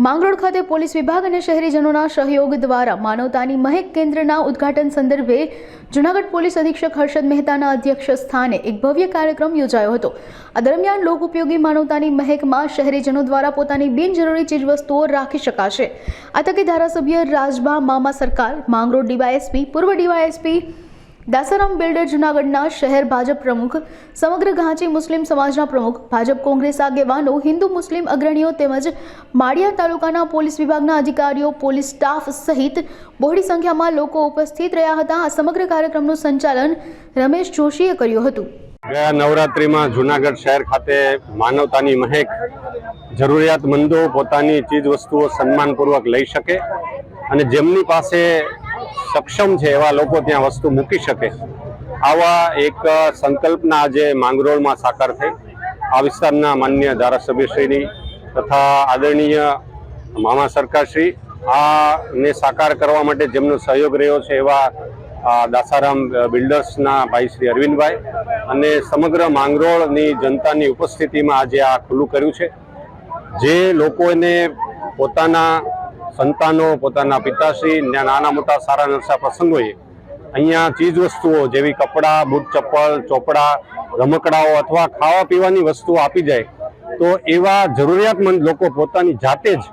માંગરોળ ખાતે પોલીસ વિભાગ અને શહેરીજનોના સહયોગ દ્વારા માનવતાની મહેક કેન્દ્રના ઉદ્ઘાટન સંદર્ભે જૂનાગઢ પોલીસ અધિક્ષક હર્ષદ મહેતાના અધ્યક્ષ સ્થાને એક ભવ્ય કાર્યક્રમ યોજાયો હતો। આ દરમિયાન લોક ઉપયોગી માનવતાની મહેકમાં શહેરીજનો દ્વારા પોતાની બિનજરૂરી ચીજવસ્તુઓ રાખી શકાશે। આ તકે ધારાસભ્ય રાજભા મામા સરકાર, માંગરોળ ડીવાયએસપી, પૂર્વ ડીવાયએસપી દાસારામ બિલ્ડર, જૂનાગઢના શહેર ભાજપ પ્રમુખ, સમગ્ર ઘાંચી મુસ્લિમ સમાજના પ્રમુખ, ભાજપ કોંગ્રેસ આગેવાનો, હિન્દુ મુસ્લિમ અગ્રણીઓ તેમજ માળિયા તાલુકાના પોલીસ વિભાગના અધિકારીઓ, પોલીસ સ્ટાફ સહિત બહોળી સંખ્યામાં લોકો ઉપસ્થિત રહ્યા હતા। આ સમગ્ર કાર્યક્રમનું સંચાલન રમેશ જોશીએ કર્યું હતું। ગયા નવરાત્રિમાં જૂનાગઢ શહેર ખાતે માનવતાની મહેક જરૂરિયાતમંદો પોતાની ચીજ વસ્તુઓ સન્માનપૂર્વક લઈ શકે અને જેમની પાસે સક્ષમ છે એવા લોકો ત્યાં વસ્તુ મૂકી શકે, આવા એક સંકલ્પના આજે માંગરોળમાં સાકાર થઈ। આ વિસ્તારના માનનીય ધારાસભ્યશ્રીની તથા આદરણીય મામા સરકારશ્રી આને સાકાર કરવા માટે જેમનો સહયોગ રહ્યો છે એવા દાસારામ બિલ્ડર્સના ભાઈ શ્રી અરવિંદભાઈ અને સમગ્ર માંગરોળની જનતાની ઉપસ્થિતિમાં આજે આ ખુલ્લું કર્યું છે। જે લોકોને પોતાના સંતાનો, પોતાના પિતાશ્રી, નાના મોટા સારા નરસા પ્રસંગોએ અહીંયા ચીજ વસ્તુઓ જેવી કપડાં, બૂટ ચપ્પલ, ચોપડા, રમકડાઓ અથવા ખાવા પીવાની વસ્તુઓ આપી જાય તો એવા જરૂરિયાતમંદ લોકો પોતાની જાતે જ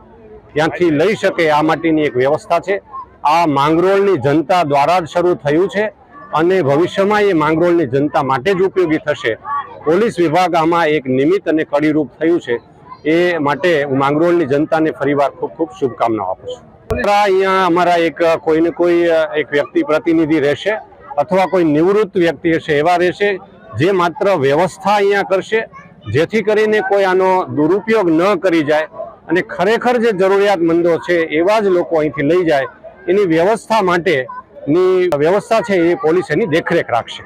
ત્યાંથી લઈ શકે આ માટેની એક વ્યવસ્થા છે। આ માંગરોળની જનતા દ્વારા જ શરૂ થયું છે અને ભવિષ્યમાં એ માંગરોળની જનતા માટે જ ઉપયોગી થશે। પોલીસ વિભાગ આમાં એક નિમિત્ત અને કડીરૂપ થયું છે, એ માટે હું માંગરોળની જનતાને ફરીવાર ખૂબ ખૂબ શુભકામનાઓ આપું છું। અહીંયા અમારા કોઈને કોઈ એક વ્યક્તિ પ્રતિનિધિ રહેશે અથવા કોઈ નિવૃત્ત વ્યક્તિ હશે એવા રહેશે જે માત્ર વ્યવસ્થા અહીંયા કરશે, જેથી કરીને કોઈ આનો દુરુપયોગ ન કરી જાય અને ખરેખર જે જરૂરિયાતમંદો છે એવા જ લોકો અહીંથી લઈ જાય, એની વ્યવસ્થા માટેની વ્યવસ્થા છે એ પોલીસ એની દેખરેખ રાખશે।